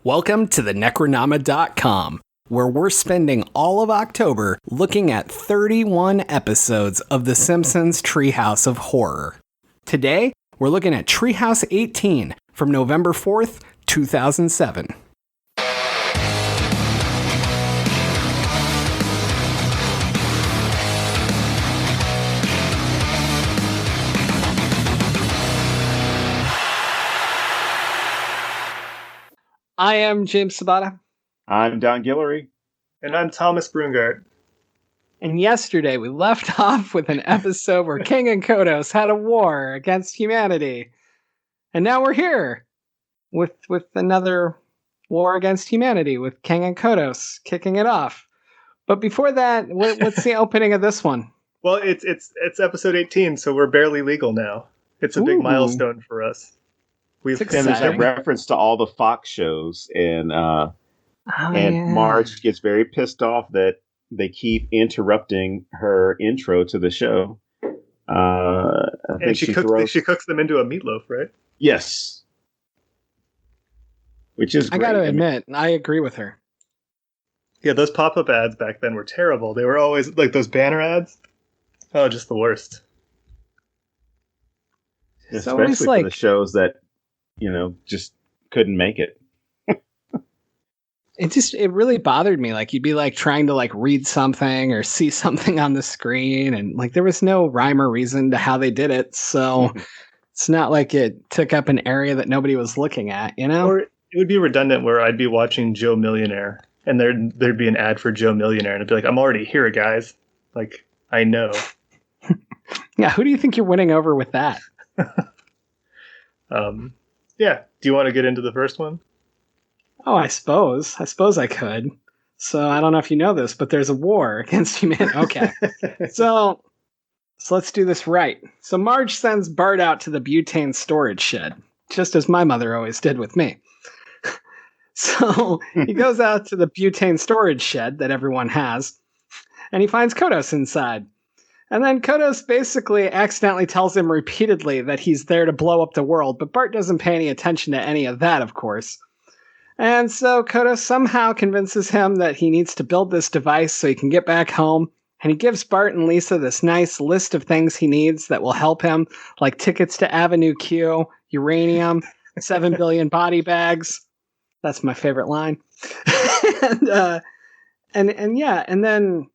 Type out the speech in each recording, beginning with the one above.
Welcome to the Necronama.com, where we're spending all of October looking at 31 episodes of the Simpsons Treehouse of Horror. Today, we're looking at Treehouse 18 from November 4th, 2007. I am James Sabata. I'm Don Guillory. And I'm Thomas Brungardt. And yesterday we left off with an episode where King and Kodos had a war against humanity. And now we're here with another war against humanity with King and Kodos kicking it off. But before that, what's the opening of this one? Well, it's episode 18, so we're barely legal now. It's a big milestone for us. And there's a reference to all the Fox shows, and Marge gets very pissed off that they keep interrupting her intro to the show. And she cooks them into a meatloaf, right? Yes. Which is great. I gotta admit, I agree with her. Yeah, those pop-up ads back then were terrible. They were always, like, those banner ads. Oh, just the worst. Especially for the shows that, just couldn't make it. It really bothered me. Like, you'd be like trying to like read something or see something on the screen, and like there was no rhyme or reason to how they did it. So it's not like it took up an area that nobody was looking at, Or it would be redundant where I'd be watching Joe Millionaire and there'd be an ad for Joe Millionaire, and I'd be like, I'm already here, guys. Like, I know. Yeah, who do you think you're winning over with that? Yeah. Do you want to get into the first one? Oh, I suppose I could. So I don't know if you know this, but there's a war against humanity. Okay. So let's do this right. So Marge sends Bart out to the butane storage shed, just as my mother always did with me. So he goes out to the butane storage shed that everyone has, and he finds Kodos inside. And then Kodos basically accidentally tells him repeatedly that he's there to blow up the world, but Bart doesn't pay any attention to any of that, of course. And so Kodos somehow convinces him that he needs to build this device so he can get back home, and he gives Bart and Lisa this nice list of things he needs that will help him, like tickets to Avenue Q, uranium, 7 billion body bags. That's my favorite line. And then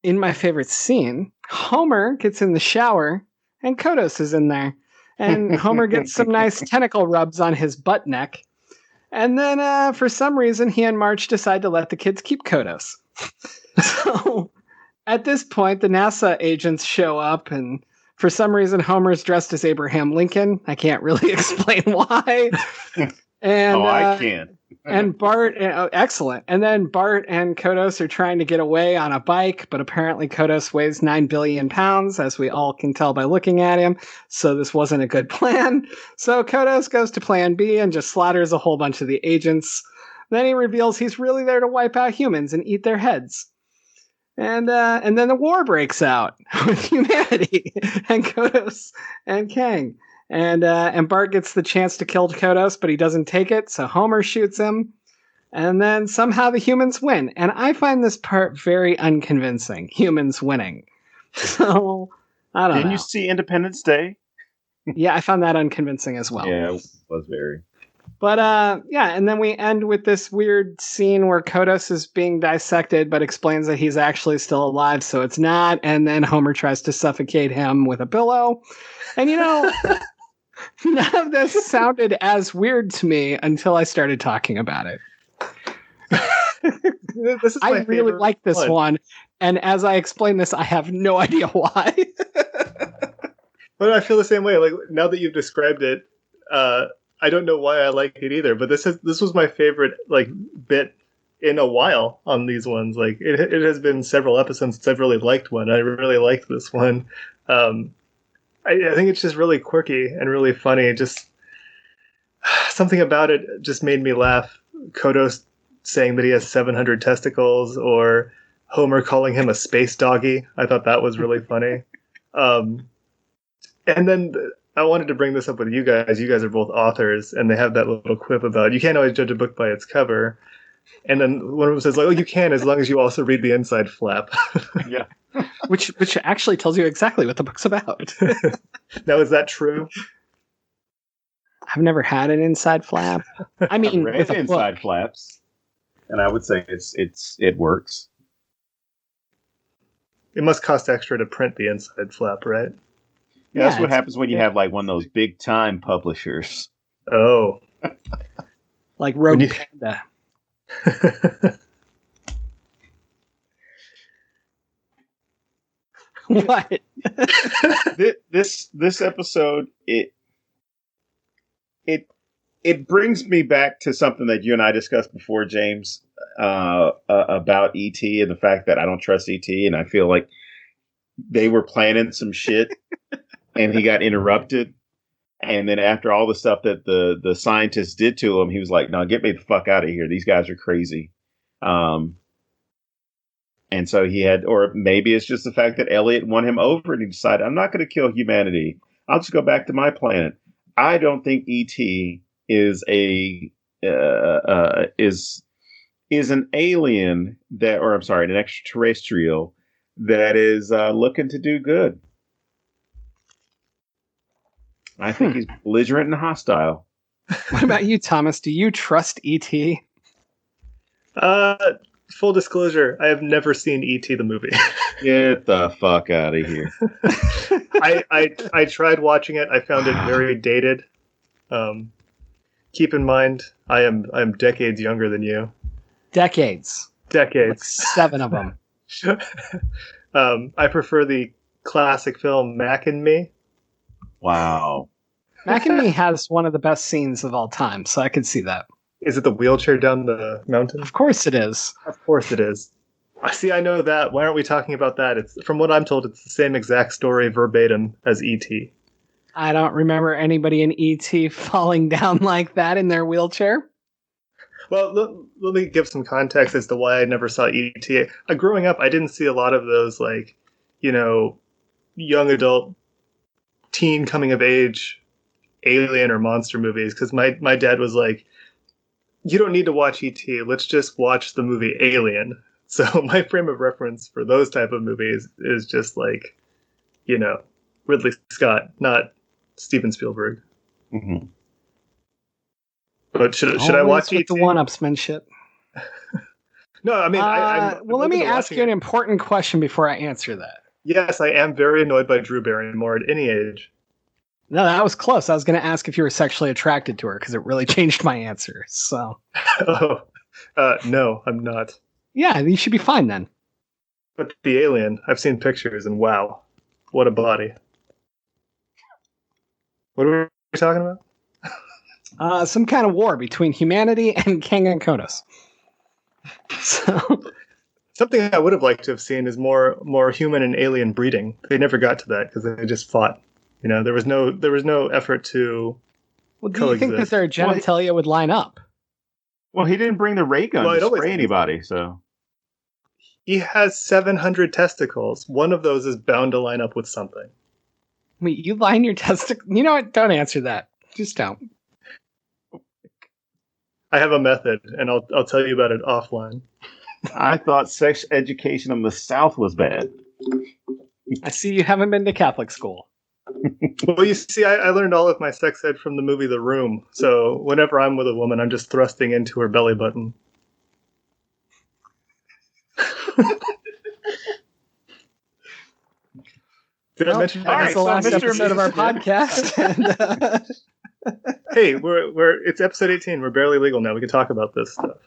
in my favorite scene, Homer gets in the shower, and Kodos is in there. And Homer gets some nice tentacle rubs on his butt neck. And then, for some reason, he and Marge decide to let the kids keep Kodos. So, at this point, the NASA agents show up, and for some reason, Homer's dressed as Abraham Lincoln. I can't really explain why. And, I can. And Bart, excellent. And then Bart and Kodos are trying to get away on a bike, but apparently Kodos weighs 9 billion pounds, as we all can tell by looking at him. So this wasn't a good plan. So Kodos goes to plan B and just slaughters a whole bunch of the agents. Then he reveals he's really there to wipe out humans and eat their heads. And then the war breaks out with humanity and Kodos and Kang. And Bart gets the chance to kill Kodos, but he doesn't take it, so Homer shoots him. And then somehow the humans win. And I find this part very unconvincing, humans winning. So, I don't know. Didn't you see Independence Day? Yeah, I found that unconvincing as well. Yeah, it was very. But, and then we end with this weird scene where Kodos is being dissected, but explains that he's actually still alive, so it's not. And then Homer tries to suffocate him with a pillow. And, none of this sounded as weird to me until I started talking about it. I really like this one, and as I explain this, I have no idea why. But I feel the same way. Like, now that you've described it, I don't know why I like it either. But this was my favorite bit in a while on these ones. Like, it has been several episodes since I've really liked one. I really liked this one. I think it's just really quirky and really funny. Just something about it just made me laugh. Kodos saying that he has 700 testicles, or Homer calling him a space doggy. I thought that was really funny. And then I wanted to bring this up with you guys. You guys are both authors, and they have that little quip about you can't always judge a book by its cover. And then one of them says, like, "Oh, you can, as long as you also read the inside flap." Yeah. Which actually tells you exactly what the book's about. Now, is that true? I've never had an inside flap. I mean, I've read with a inside book. flaps, and I would say it works. It must cost extra to print the inside flap, right? Yeah, that's what it's- happens when you have like one of those big time publishers. Oh. Like Rogue When you- Panda. What? This episode it brings me back to something that you and I discussed before, James, about E.T. and the fact that I don't trust E.T. and I feel like they were planning some shit and he got interrupted. And then after all the stuff that the scientists did to him, he was like, "No, get me the fuck out of here. These guys are crazy." And so he had, or maybe it's just the fact that Elliot won him over and he decided, "I'm not going to kill humanity. I'll just go back to my planet." I don't think E.T. is is an alien that, or I'm sorry, an extraterrestrial that is looking to do good. I think he's belligerent and hostile. What about you, Thomas? Do you trust E.T.? Full disclosure, I have never seen E.T. the movie. Get the fuck out of here. I tried watching it. I found it very dated. Keep in mind, I am decades younger than you. Decades. Like Decades. 7 of them. I prefer the classic film Mac and Me. Wow. Mac and Me has one of the best scenes of all time, so I could see that. Is it the wheelchair down the mountain? Of course it is. Of course it is. I see. I know that. Why aren't we talking about that? It's from what I'm told, it's the same exact story verbatim as E.T. I don't remember anybody in E.T. falling down like that in their wheelchair. Well, let me give some context as to why I never saw E.T. Growing up, I didn't see a lot of those, like, young adult, teen coming of age alien or monster movies, because my dad was like, "You don't need to watch E.T. Let's just watch the movie Alien." So my frame of reference for those type of movies is just like, Ridley Scott, not Steven Spielberg. Mm-hmm. But should I watch with E.T.? the one-upsmanship? No, I mean, well, let me ask you an important question before I answer that. Yes, I am very annoyed by Drew Barrymore at any age. No, that was close. I was going to ask if you were sexually attracted to her because it really changed my answer. So, No, I'm not. yeah, you should be fine then. But the alien, I've seen pictures, and wow, what a body. What are we talking about? Some kind of war between humanity and Kangakonos. So, Something I would have liked to have seen is more human and alien breeding. They never got to that because they just fought. There was no effort to. well, do you think that coexist. their genitalia would line up? Well, he didn't bring the ray gun Well, it to always spray is. anybody, so. He has 700 testicles. One of those is bound to line up with something. Wait, you line your testicles? You know what? Don't answer that. Just don't. I have a method, and I'll tell you about it offline. I thought sex education in the South was bad. I see you haven't been to Catholic school. Well, you see, I learned all of my sex ed from the movie The Room. So whenever I'm with a woman, I'm just thrusting into her belly button. Did I mention That's the so last Mr. episode of our Mrs. podcast. And, Hey, it's episode 18. We're barely legal now. We can talk about this stuff,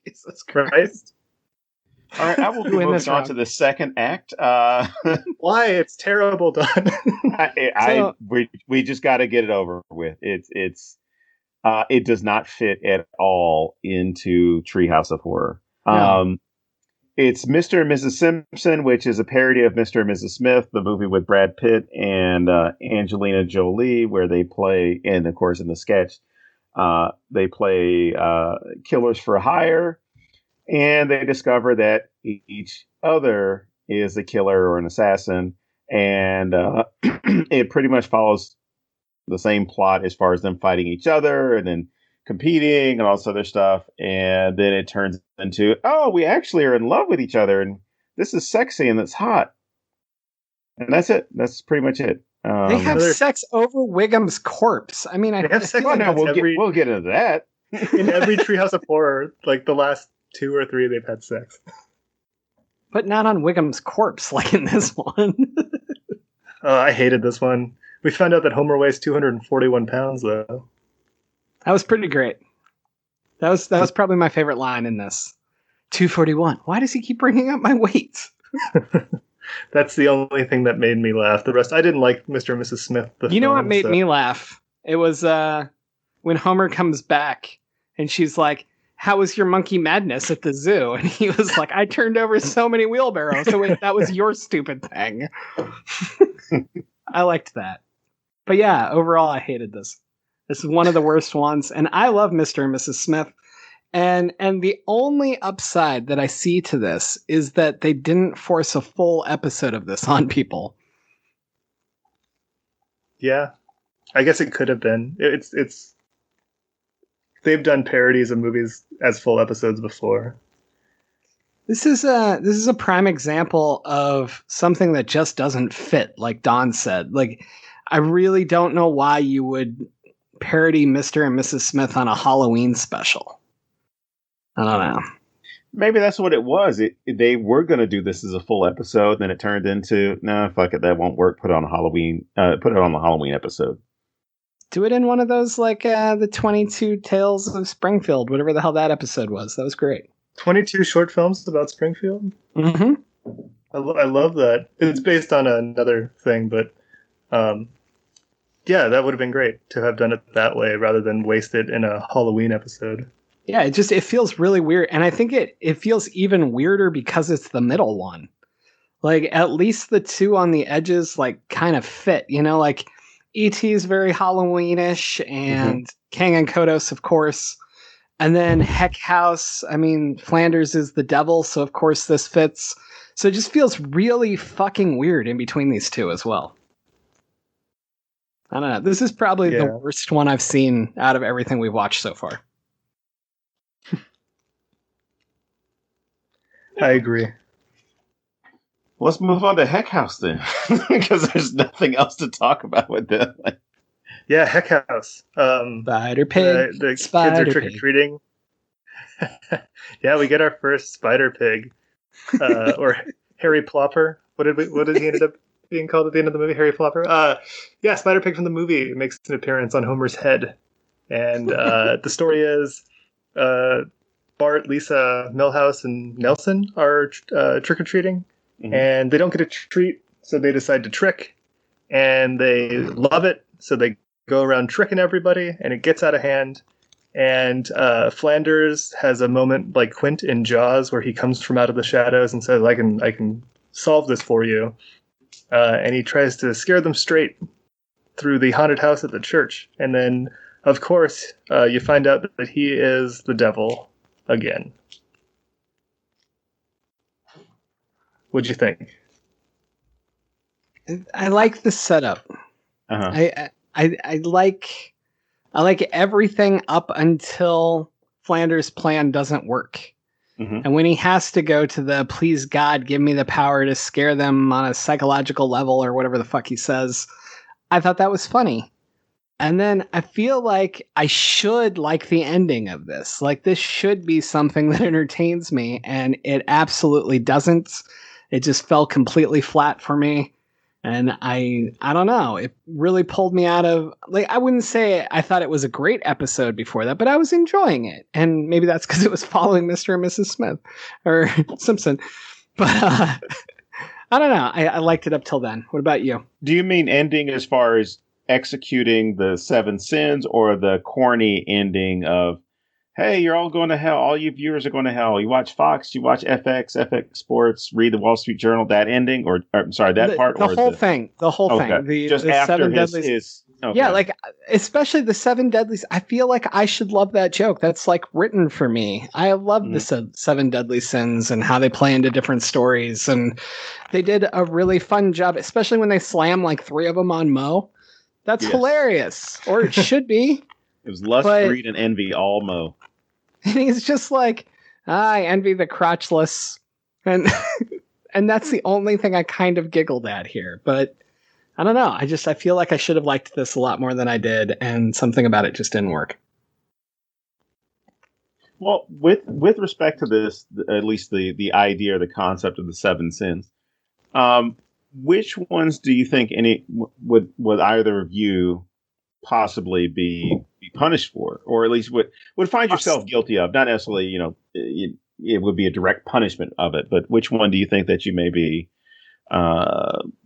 Jesus right? Christ. All right, I will be You win moving this on round. to the second act. Why? It's terrible done. We just got to get it over with. It does not fit at all into Treehouse of Horror. No. It's Mr. and Mrs. Simpson, which is a parody of Mr. and Mrs. Smith, the movie with Brad Pitt and Angelina Jolie, where they play, and of course in the sketch, they play killers for hire, and they discover that each other is a killer or an assassin, and it pretty much follows the same plot as far as them fighting each other and then competing and all this other stuff. And then it turns into, oh, we actually are in love with each other, and this is sexy and it's hot. And that's it. That's pretty much it. They have sex over Wiggum's corpse. I mean, they have sex. We'll get into that. In every Treehouse of Horror, like the last 2 or 3, they've had sex. But not on Wiggum's corpse, like in this one. I hated this one. We found out that Homer weighs 241 pounds, though. That was pretty great. That was probably my favorite line in this. 241. Why does he keep bringing up my weight? That's the only thing that made me laugh. The rest, I didn't like Mr. and Mrs. Smith. You know what made me laugh? It was when Homer comes back and she's like, how was your monkey madness at the zoo? And he was like, I turned over so many wheelbarrows. So wait, that was your stupid thing. I liked that. But yeah, overall, I hated this. This is one of the worst ones. And I love Mr. and Mrs. Smith. And the only upside that I see to this is that they didn't force a full episode of this on people. Yeah, I guess it could have been. It's they've done parodies of movies as full episodes before. This is a prime example of something that just doesn't fit, like Don said. Like, I really don't know why you would parody Mr. and Mrs. Smith on a Halloween special. I don't know. Maybe that's what it was. They were going to do this as a full episode, then it turned into, no, fuck it, that won't work. Put it on Halloween. Put it on the Halloween episode. Do it in one of those, like the 22 Tales of Springfield, whatever the hell that episode was. That was great. 22 short films about Springfield? Mm-hmm. I love that. It's based on another thing, but yeah, that would have been great to have done it that way rather than waste it in a Halloween episode. Yeah, it feels really weird. And I think it feels even weirder because it's the middle one. Like, at least the two on the edges, like, kind of fit, you know, like E.T. is very Halloweenish and Kang and Kodos, of course. And then Heck House, I mean, Flanders is the devil, so of course this fits. So it just feels really fucking weird in between these two as well. I don't know. This is probably the worst one I've seen out of everything we've watched so far. I agree. Let's move on to Heck House then, because there's nothing else to talk about with them. Yeah, Heck House. Spider Pig. The kids are trick-or-treating. Yeah, we get our first Spider Pig. Or Harry Plopper. What did he end up being called at the end of the movie? Harry Plopper? Yeah, Spider Pig from the movie makes an appearance on Homer's head. And the story is Bart, Lisa, Milhouse, and Nelson are trick-or-treating. Mm-hmm. And they don't get a treat, so they decide to trick. And they love it, so they go around tricking everybody, and it gets out of hand. And Flanders has a moment like Quint in Jaws, where he comes from out of the shadows and says, "I can solve this for you." And he tries to scare them straight through the haunted house at the church. And then, of course, you find out that he is the devil again. What'd you think? I like the setup. Uh-huh. I like everything up until Flanders' plan doesn't work. Mm-hmm. And when he has to go to the please God give me the power to scare them on a psychological level or whatever the fuck he says, I thought that was funny. And then I feel like I should like the ending of this. Like, this should be something that entertains me, and it absolutely doesn't. It just fell completely flat for me. And I don't know. It really pulled me out of, like, I wouldn't say I thought it was a great episode before that, but I was enjoying it. And maybe that's because it was following Mr. and Mrs. Smith or Simpson. But I don't know. I liked it up till then. What about you? Do you mean ending as far as executing the 7 sins, or the corny ending of, hey, you're all going to hell. All you viewers are going to hell. You watch Fox, you watch FX Sports, read the Wall Street Journal, that ending, or I'm sorry, that part? The whole thing. The whole thing. Just after his Okay. Yeah, like especially the Seven Deadly. I feel like I should love that joke. That's like written for me. I love the Seven Deadly Sins and how they play into different stories, and they did a really fun job, especially when they slam like 3 of them on Mo. That's hilarious, or it should be. It was lust, greed, and envy all Mo. And he's just like, I envy the crotchless, and and that's the only thing I kind of giggled at here, but. I don't know. I feel like I should have liked this a lot more than I did, and something about it just didn't work. Well, with respect to this, at least the idea or the concept of the 7 sins, which ones do you think would either of you possibly be punished for, or at least would find yourself guilty of? Not necessarily, it would be a direct punishment of it, but which one do you think that you may be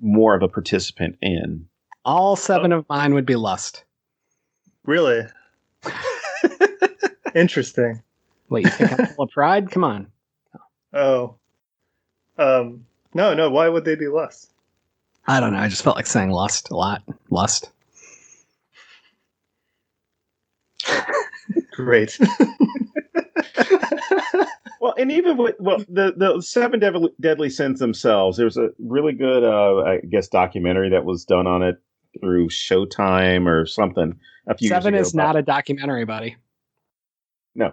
more of a participant in? All 7 of mine would be lust. Really? Interesting. Wait, you think I'm full of pride? Come on. Oh. No. Why would they be lust? I don't know. I just felt like saying lust a lot. Lust. Great. Well, and even with the 7 deadly sins themselves, there was a really good, I guess, documentary that was done on it through Showtime or something a few years ago. 7 is not a documentary, buddy. No,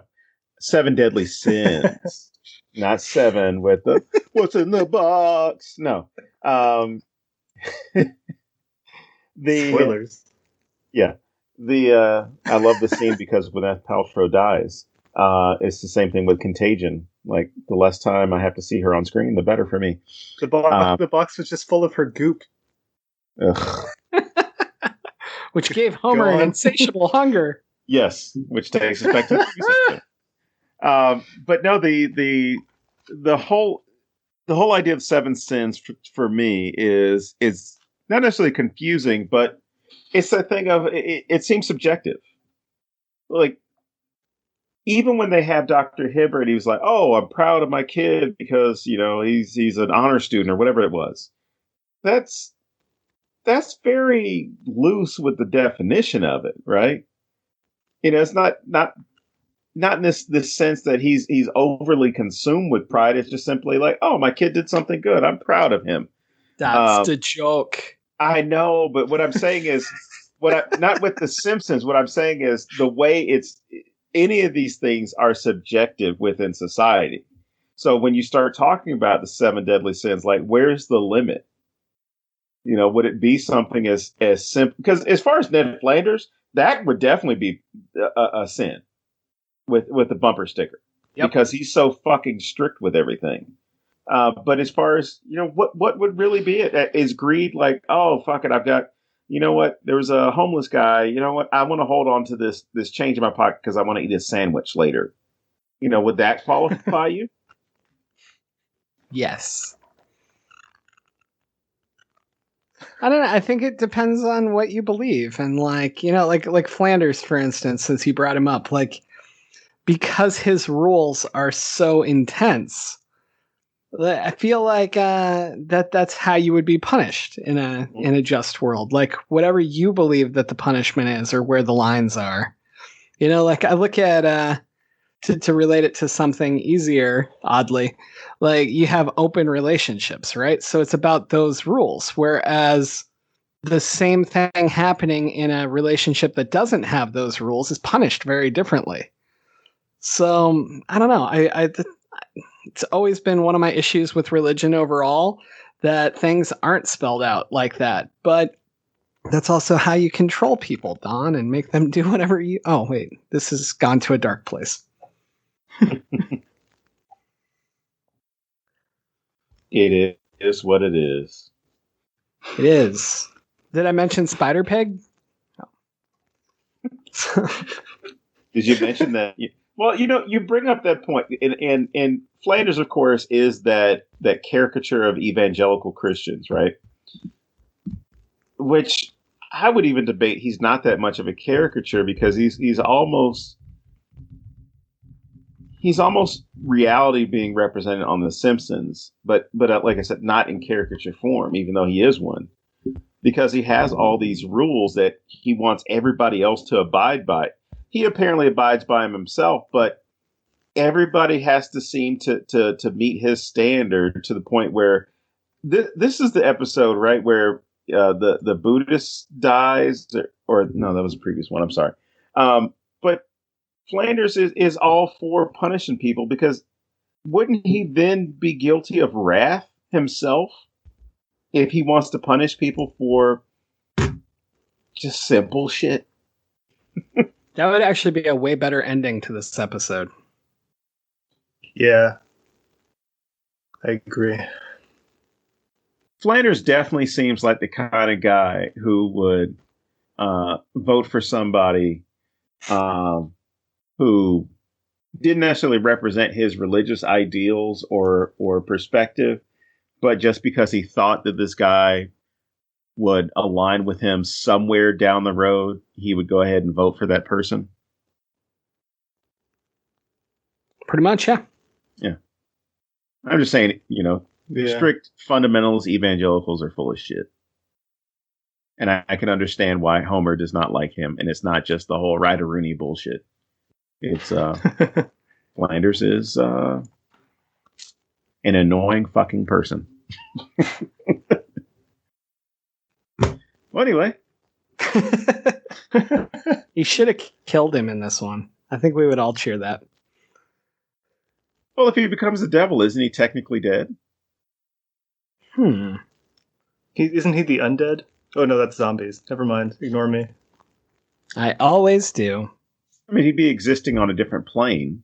7 deadly sins, not 7 with the what's in the box. No, the spoilers. Yeah, I love the scene because when that Paltrow dies. It's the same thing with Contagion. Like, the less time I have to see her on screen, the better for me. The box was just full of her goop. Ugh. Which gave Homer an insatiable hunger. Yes, which takes us back to the music. But no, the whole idea of 7 sins for me is not necessarily confusing, but it's a thing of it seems subjective. Like, even when they have Dr. Hibbert, he was like, "Oh, I'm proud of my kid because he's an honor student or whatever it was." That's very loose with the definition of it, right? It's not in this sense that he's overly consumed with pride. It's just simply like, "Oh, my kid did something good. I'm proud of him." That's the joke. I know, but what I'm saying is, not with the Simpsons. What I'm saying is the way any of these things are subjective within society. So when you start talking about the 7 deadly sins, like, where's the limit? Would it be something as simple? Because as far as Ned Flanders, that would definitely be a sin with the bumper sticker, because he's so fucking strict with everything. But as far as what would really be it? Is greed like, oh fuck it, I've got. You know what? There was a homeless guy. You know what? I want to hold on to this change in my pocket because I want to eat a sandwich later. Would that qualify you? Yes. I don't know. I think it depends on what you believe, and like Flanders, for instance, since you brought him up, like, because his rules are so intense. I feel like that's how you would be punished in a just world. Like, whatever you believe that the punishment is, or where the lines are. Like, I look at to relate it to something easier, oddly, like, you have open relationships, right? So it's about those rules, whereas the same thing happening in a relationship that doesn't have those rules is punished very differently. So I don't know. It's always been one of my issues with religion overall, that things aren't spelled out like that. But that's also how you control people, Don, and make them do whatever you... Oh, wait. This has gone to a dark place. It is what it is. It is. Did I mention Spider Pig? No. Did you mention that? Well, you bring up that point, and Flanders, of course, is that caricature of evangelical Christians, right? Which I would even debate he's not that much of a caricature, because he's almost reality being represented on The Simpsons, but like I said, not in caricature form, even though he is one. because he has all these rules that he wants everybody else to abide by. He apparently abides by them himself, but everybody has to seem to meet his standard to the point where this is the episode, right, where the Buddhist dies, or no, that was the previous one. I'm sorry. But Flanders is all for punishing people, because wouldn't he then be guilty of wrath himself if he wants to punish people for just simple shit? That would actually be a way better ending to this episode. Yeah, I agree. Flanders definitely seems like the kind of guy who would vote for somebody who didn't necessarily represent his religious ideals or perspective, but just because he thought that this guy would align with him somewhere down the road, he would go ahead and vote for that person. Pretty much, yeah. Yeah. I'm just saying, strict fundamentals evangelicals are full of shit. And I can understand why Homer does not like him, and it's not just the whole Rider-Rooney bullshit. It's Flanders is an annoying fucking person. Well, anyway. You should have killed him in this one. I think we would all cheer that. Well, if he becomes the devil, isn't he technically dead? Isn't he the undead? Oh, no, that's zombies. Never mind. Ignore me. I always do. I mean, he'd be existing on a different plane.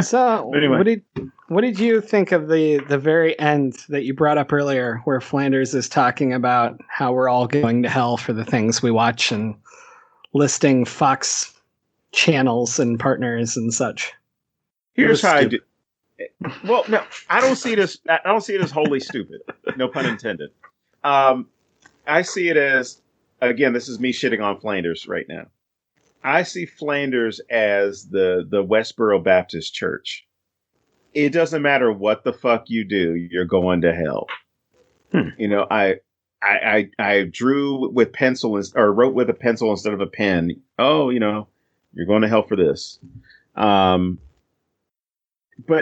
So, anyway. What did you think of the very end that you brought up earlier, where Flanders is talking about how we're all going to hell for the things we watch and listing Fox channels and partners and such? Here's how I do. Well, no, I don't see it as wholly stupid. No pun intended. I see it as, again, this is me shitting on Flanders right now. I see Flanders as the Westboro Baptist Church. It doesn't matter what the fuck you do, you're going to hell. I drew with pencil or wrote with a pencil instead of a pen. Oh, you're going to hell for this. But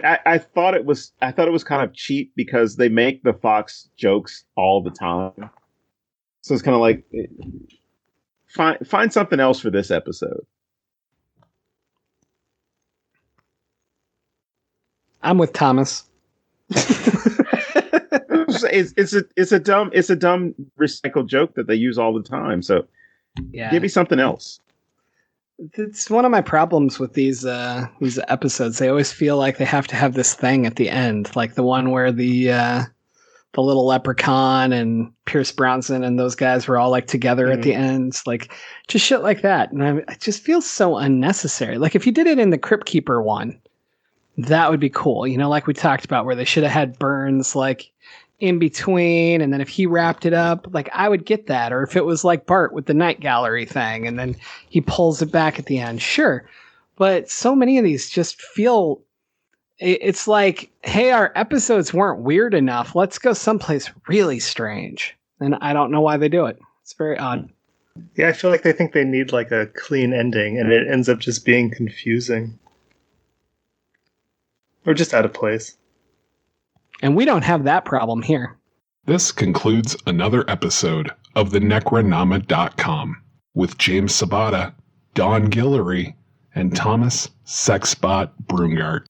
I thought it was kind of cheap because they make the Fox jokes all the time. So it's kind of like, find something else for this episode. I'm with Thomas. It's a dumb recycled joke that they use all the time. So yeah, give me something else. It's one of my problems with these episodes. They always feel like they have to have this thing at the end, like the one where the little leprechaun and Pierce Bronson and those guys were all like together at the end, like just shit like that. And it just feels so unnecessary. Like if you did it in the Crypt Keeper one, that would be cool. Like we talked about, where they should have had Burns like in between, and then if he wrapped it up, like I would get that. Or if it was like Bart with the Night Gallery thing, and then he pulls it back at the end, sure. But so many of these just feel, it's like, hey, our episodes weren't weird enough. Let's go someplace really strange. And I don't know why they do it. It's very odd. Yeah, I feel like they think they need like a clean ending, and it ends up just being confusing. Or just out of place. And we don't have that problem here. This concludes another episode of the Necronama.com with James Sabata, Don Guillory, and Thomas Sexbot Brungardt.